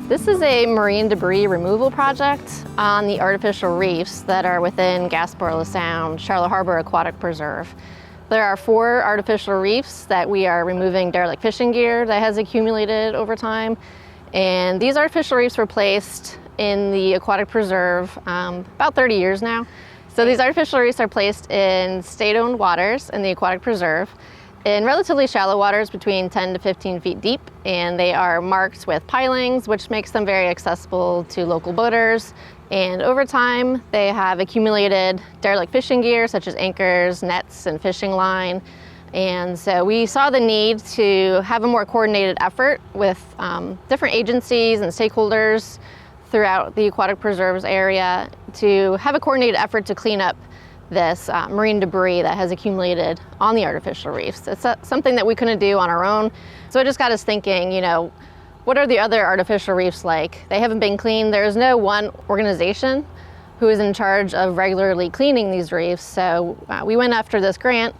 This is a marine debris removal project on the artificial reefs that are within Gasparilla Sound, Charlotte Harbor Aquatic Preserve. There are 4 artificial reefs that we are removing derelict fishing gear that has accumulated over time. And these artificial reefs were placed in the aquatic preserve about 30 years now. So these artificial reefs are placed in state-owned waters in the aquatic preserve in relatively shallow waters between 10 to 15 feet deep, and they are marked with pilings, which makes them very accessible to local boaters. And over time, they have accumulated derelict fishing gear such as anchors, nets, and fishing line. And so we saw the need to have a more coordinated effort with different agencies and stakeholders throughout the aquatic preserves area to have a coordinated effort to clean up this marine debris that has accumulated on the artificial reefs. It's something that we couldn't do on our own. So it just got us thinking, what are the other artificial reefs like? They haven't been cleaned. There is no one organization who is in charge of regularly cleaning these reefs. So we went after this grant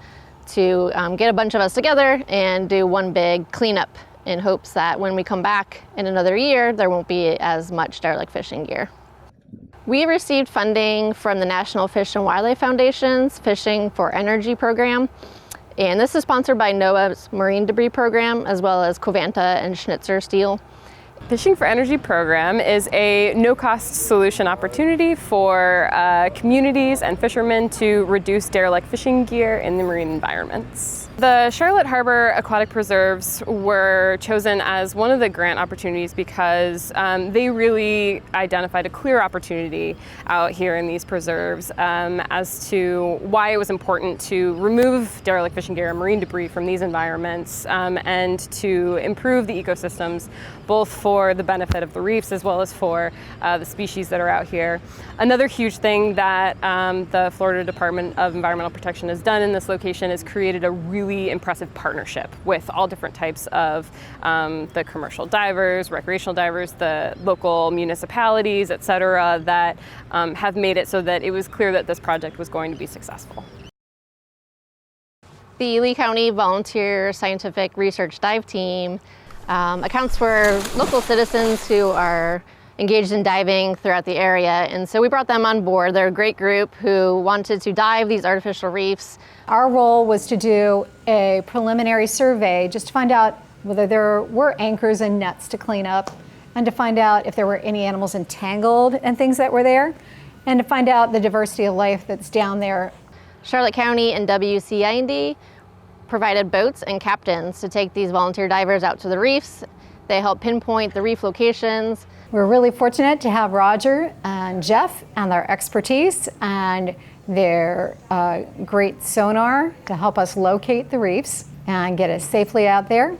to get a bunch of us together and do one big cleanup in hopes that when we come back in another year, there won't be as much derelict fishing gear. We received funding from the National Fish and Wildlife Foundation's Fishing for Energy program. And this is sponsored by NOAA's Marine Debris Program, as well as Covanta and Schnitzer Steel. Fishing for Energy program is a no-cost solution opportunity for communities and fishermen to reduce derelict fishing gear in the marine environments. The Charlotte Harbor Aquatic Preserves were chosen as one of the grant opportunities because they really identified a clear opportunity out here in these preserves as to why it was important to remove derelict fishing gear and marine debris from these environments and to improve the ecosystems, both for the benefit of the reefs as well as for the species that are out here. Another huge thing that the Florida Department of Environmental Protection has done in this location is created a really impressive partnership with all different types of the commercial divers, recreational divers, the local municipalities, etc., that have made it so that it was clear that this project was going to be successful. The Lee County Volunteer Scientific Research Dive Team accounts for local citizens who are engaged in diving throughout the area. And so we brought them on board. They're a great group who wanted to dive these artificial reefs. Our role was to do a preliminary survey just to find out whether there were anchors and nets to clean up, and to find out if there were any animals entangled and things that were there, and to find out the diversity of life that's down there. Charlotte County and WCIND provided boats and captains to take these volunteer divers out to the reefs. They help pinpoint the reef locations. We're really fortunate to have Roger and Jeff and their expertise and their great sonar to help us locate the reefs and get us safely out there.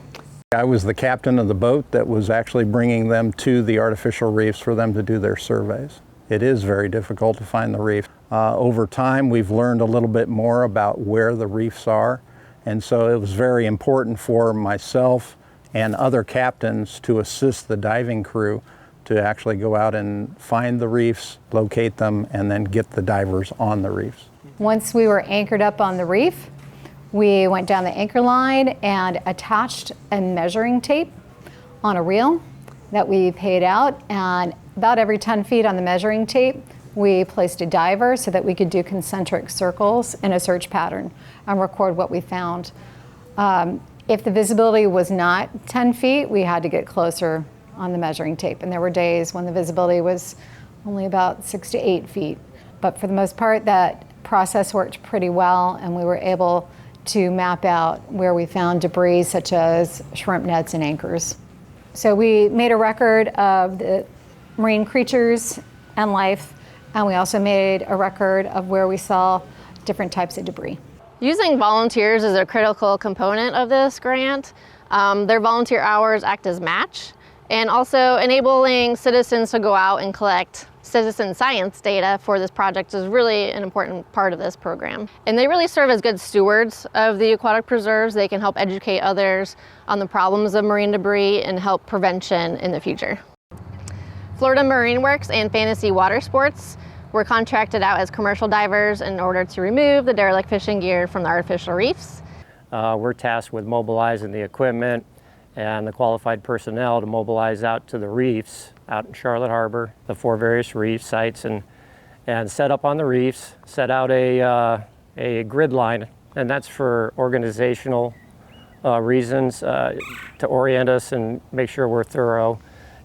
I was the captain of the boat that was actually bringing them to the artificial reefs for them to do their surveys. It is very difficult to find the reef. Over time, we've learned a little bit more about where the reefs are, and so it was very important for myself and other captains to assist the diving crew to actually go out and find the reefs, locate them, and then get the divers on the reefs. Once we were anchored up on the reef, we went down the anchor line and attached a measuring tape on a reel that we paid out, and about every 10 feet on the measuring tape, we placed a diver so that we could do concentric circles in a search pattern and record what we found. If the visibility was not 10 feet, we had to get closer on the measuring tape. And there were days when the visibility was only about 6 to 8 feet. But for the most part, that process worked pretty well, and we were able to map out where we found debris such as shrimp nets and anchors. So we made a record of the marine creatures and life, and we also made a record of where we saw different types of debris. Using volunteers is a critical component of this grant. Their volunteer hours act as match, and also enabling citizens to go out and collect citizen science data for this project is really an important part of this program. And they really serve as good stewards of the aquatic preserves. They can help educate others on the problems of marine debris and help prevention in the future. Florida Marine Works and Fantasy Water Sports were contracted out as commercial divers in order to remove the derelict fishing gear from the artificial reefs. We're tasked with mobilizing the equipment and the qualified personnel to mobilize out to the reefs out in Charlotte Harbor, the 4 various reef sites, and set up on the reefs, set out a grid line, and that's for organizational reasons, to orient us and make sure we're thorough.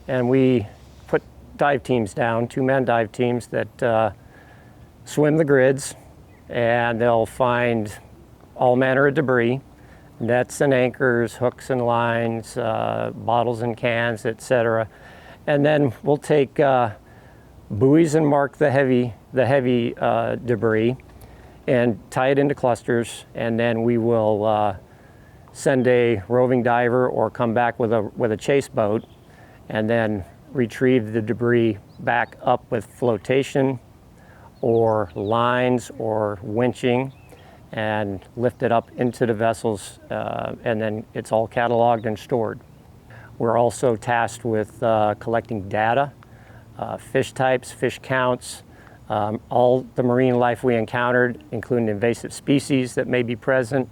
And we put dive teams down, 2-man dive teams that swim the grids, and they'll find all manner of debris, nets and anchors, hooks and lines, bottles and cans, etc. And then we'll take buoys and mark the heavy debris and tie it into clusters, and then we will send a roving diver or come back with a chase boat and then retrieve the debris back up with flotation or lines or winching and lift it up into the vessels, and then it's all cataloged and stored. We're also tasked with collecting data, fish types, fish counts, all the marine life we encountered, including invasive species that may be present.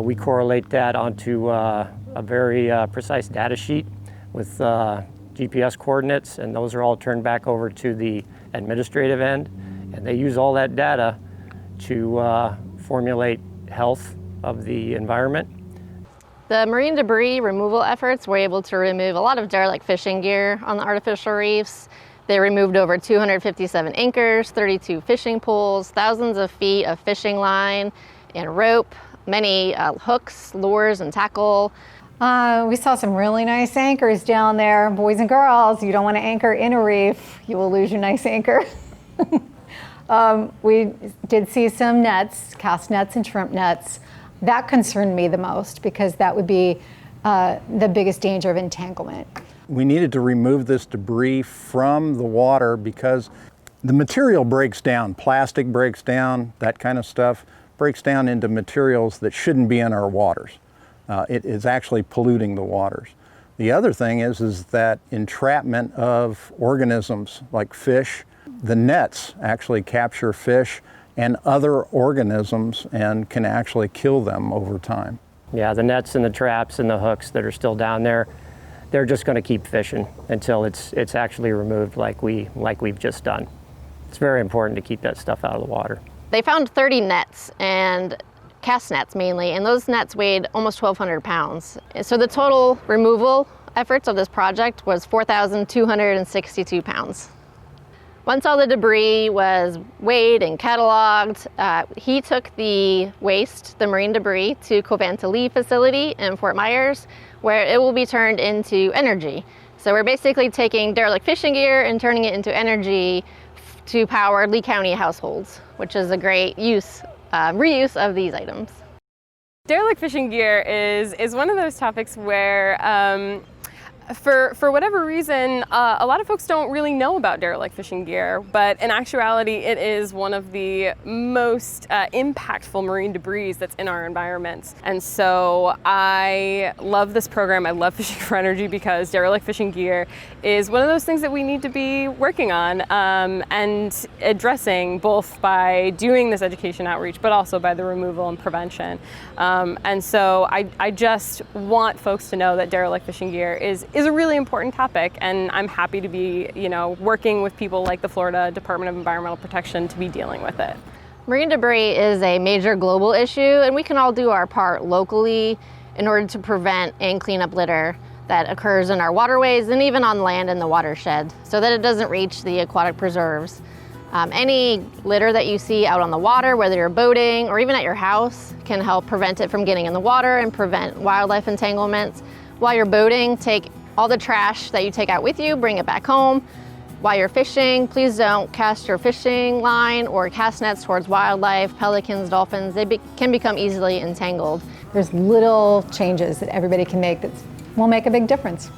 We correlate that onto a very precise data sheet with GPS coordinates, and those are all turned back over to the administrative end, and they use all that data to formulate health of the environment. The marine debris removal efforts were able to remove a lot of derelict fishing gear on the artificial reefs. They removed over 257 anchors, 32 fishing poles, thousands of feet of fishing line and rope, many hooks, lures, and tackle. We saw some really nice anchors down there. Boys and girls, you don't want to anchor in a reef. You will lose your nice anchor. We did see some nets, cast nets and shrimp nets. That concerned me the most because that would be the biggest danger of entanglement. We needed to remove this debris from the water because the material breaks down. Plastic breaks down, that kind of stuff breaks down into materials that shouldn't be in our waters. It is actually polluting the waters. The other thing is that entrapment of organisms like fish, the nets actually capture fish and other organisms and can actually kill them over time. Yeah, the nets and the traps and the hooks that are still down there, they're just going to keep fishing until it's actually removed like we've just done. It's very important to keep that stuff out of the water. They found 30 nets, and cast nets mainly, and those nets weighed almost 1,200 pounds. So the total removal efforts of this project was 4,262 pounds. Once all the debris was weighed and cataloged, he took the waste, the marine debris, to Covanta Lee facility in Fort Myers, where it will be turned into energy. So we're basically taking derelict fishing gear and turning it into energy to power Lee County households, which is a great reuse of these items. Derelict fishing gear is one of those topics where for whatever reason, a lot of folks don't really know about derelict fishing gear, but in actuality, it is one of the most impactful marine debris that's in our environments. And so I love this program. I love Fishing for Energy because derelict fishing gear is one of those things that we need to be working on and addressing, both by doing this education outreach, but also by the removal and prevention. And so I just want folks to know that derelict fishing gear is a really important topic, and I'm happy to be, working with people like the Florida Department of Environmental Protection to be dealing with it. Marine debris is a major global issue, and we can all do our part locally in order to prevent and clean up litter that occurs in our waterways and even on land in the watershed, so that it doesn't reach the aquatic preserves. Any litter that you see out on the water, whether you're boating or even at your house, can help prevent it from getting in the water and prevent wildlife entanglements. While you're boating, take all the trash that you take out with you, bring it back home. While you're fishing, please don't cast your fishing line or cast nets towards wildlife, pelicans, dolphins. They can become easily entangled. There's little changes that everybody can make that will make a big difference.